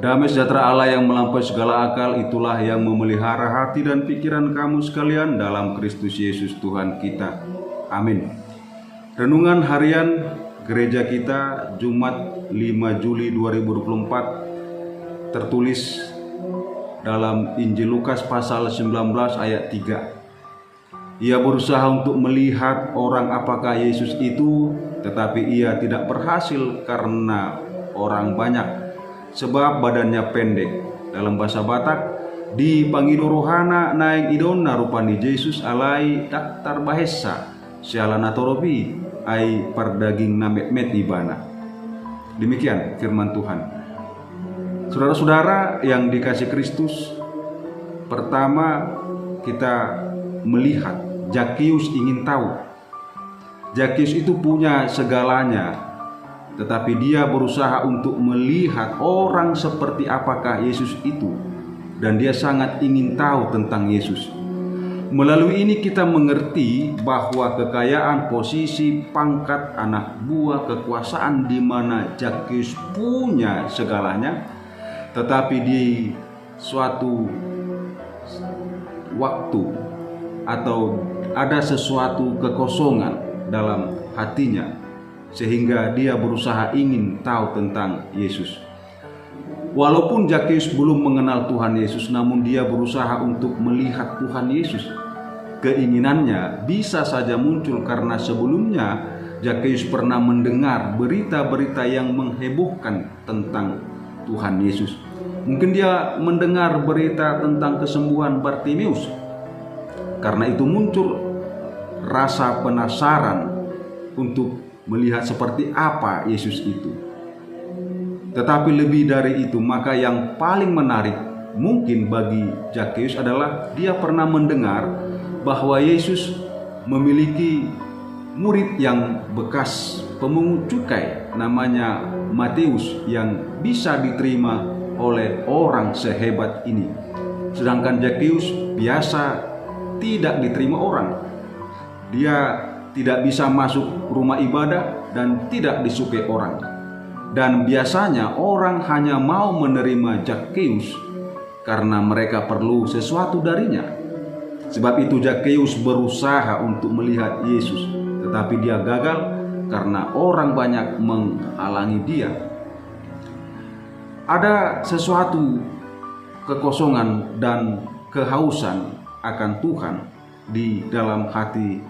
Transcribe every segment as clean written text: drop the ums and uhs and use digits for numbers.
Damai sejahtera Allah yang melampaui segala akal, itulah yang memelihara hati dan pikiran kamu sekalian dalam Kristus Yesus Tuhan kita. Amin. Renungan harian gereja kita Jumat 5 Juli 2024 tertulis dalam Injil Lukas pasal 19 ayat 3. Ia berusaha untuk melihat orang apakah Yesus itu, tetapi ia tidak berhasil karena orang banyak, sebab badannya pendek. Dalam bahasa Batak, di Pangido rohana naik idona rupani Yesus alai daktar bahasa sialana torobi ai pardaging namet metibana. Demikian firman Tuhan. Saudara-saudara yang dikasih Kristus, pertama kita melihat Zakheus ingin tahu. Zakheus itu punya segalanya, tetapi dia berusaha untuk melihat orang seperti apakah Yesus itu, dan dia sangat ingin tahu tentang Yesus. Melalui ini kita mengerti bahwa kekayaan, posisi, pangkat, anak buah, kekuasaan di mana Zakheus punya segalanya, tetapi di suatu waktu atau ada sesuatu kekosongan dalam hatinya, sehingga dia berusaha ingin tahu tentang Yesus. Walaupun Zakheus belum mengenal Tuhan Yesus, namun dia berusaha untuk melihat Tuhan Yesus. Keinginannya bisa saja muncul karena sebelumnya Zakheus pernah mendengar berita-berita yang menghebohkan tentang Tuhan Yesus. Mungkin dia mendengar berita tentang kesembuhan Bartimeus. Karena itu muncul rasa penasaran untuk melihat seperti apa Yesus itu. Tetapi lebih dari itu, maka yang paling menarik mungkin bagi Zakheus adalah dia pernah mendengar bahwa Yesus memiliki murid yang bekas pemungut cukai namanya Matius yang bisa diterima oleh orang sehebat ini. Sedangkan Zakheus biasa tidak diterima orang. Dia tidak bisa masuk rumah ibadah dan tidak disukai orang. Dan biasanya orang hanya mau menerima Zakheus karena mereka perlu sesuatu darinya. Sebab itu Zakheus berusaha untuk melihat Yesus, tetapi dia gagal karena orang banyak menghalangi dia. Ada sesuatu kekosongan dan kehausan akan Tuhan di dalam hati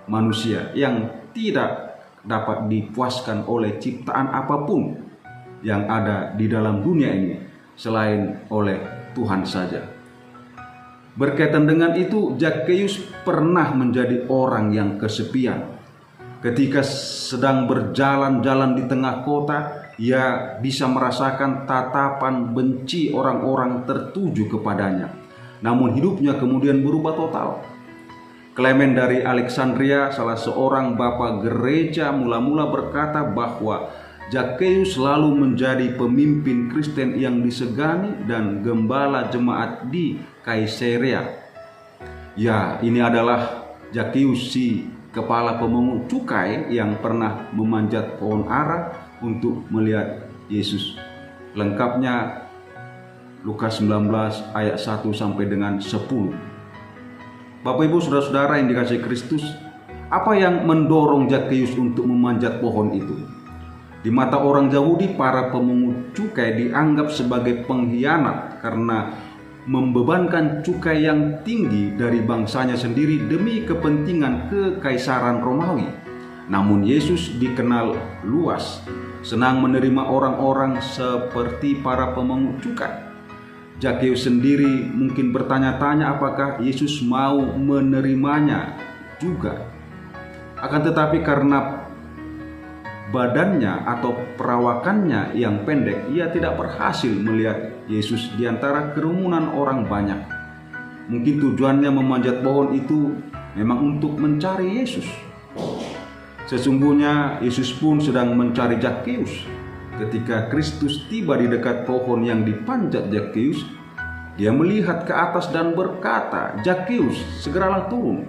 manusia yang tidak dapat dipuaskan oleh ciptaan apapun yang ada di dalam dunia ini selain oleh Tuhan saja. Berkaitan dengan itu, Zakheus pernah menjadi orang yang kesepian. Ketika sedang berjalan-jalan di tengah kota, ia bisa merasakan tatapan benci orang-orang tertuju kepadanya. Namun hidupnya kemudian berubah total. Clement dari Alexandria, salah seorang bapak gereja, mula-mula berkata bahwa Zakheus selalu menjadi pemimpin Kristen yang disegani dan gembala jemaat di Kaisarea. Ya, ini adalah Zakheus, si kepala pemungut cukai yang pernah memanjat pohon ara untuk melihat Yesus. Lengkapnya Lukas 19 ayat 1 sampai dengan 10. Bapak Ibu saudara-saudara yang dikasihi Kristus, apa yang mendorong Zakheus untuk memanjat pohon itu? Di mata orang Yahudi, para pemungut cukai dianggap sebagai pengkhianat karena membebankan cukai yang tinggi dari bangsanya sendiri demi kepentingan kekaisaran Romawi. Namun Yesus dikenal luas, senang menerima orang-orang seperti para pemungut cukai. Zakheus sendiri mungkin bertanya-tanya apakah Yesus mau menerimanya juga. Akan tetapi karena badannya atau perawakannya yang pendek, ia tidak berhasil melihat Yesus di antara kerumunan orang banyak. Mungkin tujuannya memanjat pohon itu memang untuk mencari Yesus. Sesungguhnya Yesus pun sedang mencari Zakheus. Ketika Kristus tiba di dekat pohon yang dipanjat Zakheus, dia melihat ke atas dan berkata, "Zakheus, segeralah turun,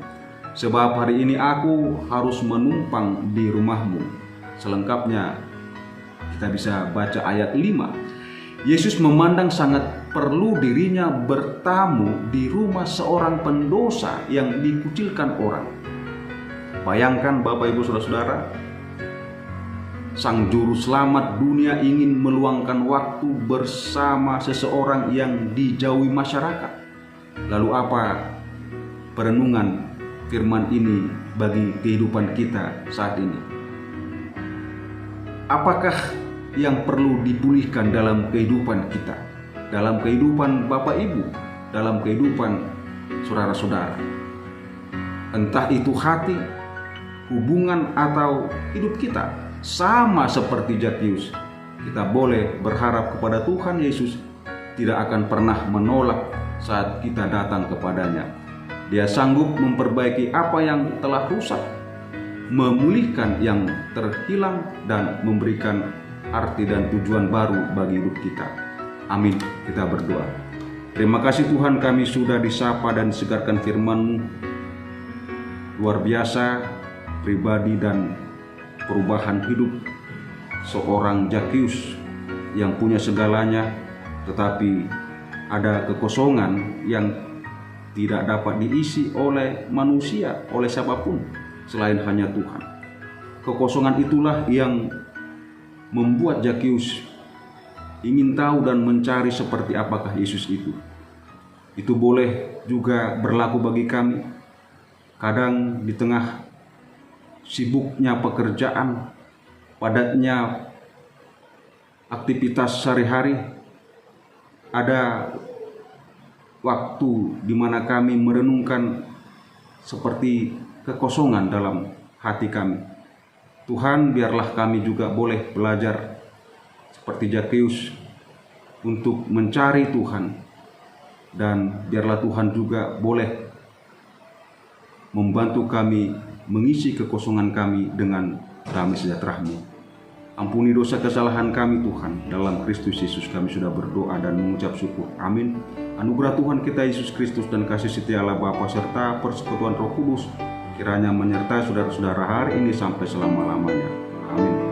sebab hari ini aku harus menumpang di rumahmu." Selengkapnya kita bisa baca ayat 5. Yesus memandang sangat perlu dirinya bertamu di rumah seorang pendosa yang dikucilkan orang. Bayangkan Bapak Ibu Saudara-saudara, Sang Juru Selamat dunia ingin meluangkan waktu bersama seseorang yang dijauhi masyarakat. Lalu apa perenungan firman ini bagi kehidupan kita saat ini? Apakah yang perlu dipulihkan dalam kehidupan kita, dalam kehidupan Bapak Ibu, dalam kehidupan saudara-saudara? Entah itu hati, hubungan, atau hidup kita. Sama seperti Zakheus, kita boleh berharap kepada Tuhan Yesus tidak akan pernah menolak saat kita datang kepadanya. Dia sanggup memperbaiki apa yang telah rusak, memulihkan yang terhilang, dan memberikan arti dan tujuan baru bagi hidup kita. Amin. Kita berdoa. Terima kasih Tuhan, kami sudah disapa dan disegarkan firman-Mu. Luar biasa pribadi dan perubahan hidup seorang Zakheus yang punya segalanya, tetapi ada kekosongan yang tidak dapat diisi oleh manusia, oleh siapapun selain hanya Tuhan. Kekosongan itulah yang membuat Zakheus ingin tahu dan mencari seperti apakah Yesus itu. Itu boleh juga berlaku bagi kami. Kadang di tengah sibuknya pekerjaan, padatnya aktivitas sehari-hari, ada waktu di mana kami merenungkan seperti kekosongan dalam hati kami. Tuhan, biarlah kami juga boleh belajar seperti Zakheus untuk mencari Tuhan, dan biarlah Tuhan juga boleh membantu kami mengisi kekosongan kami dengan damai sejahtera-Mu. Ampuni dosa kesalahan kami Tuhan, dalam Kristus Yesus kami sudah berdoa dan mengucap syukur. Amin. Anugerah Tuhan kita Yesus Kristus dan kasih setia Allah Bapa serta persekutuan Roh Kudus kiranya menyertai saudara-saudara hari ini sampai selama-lamanya. Amin.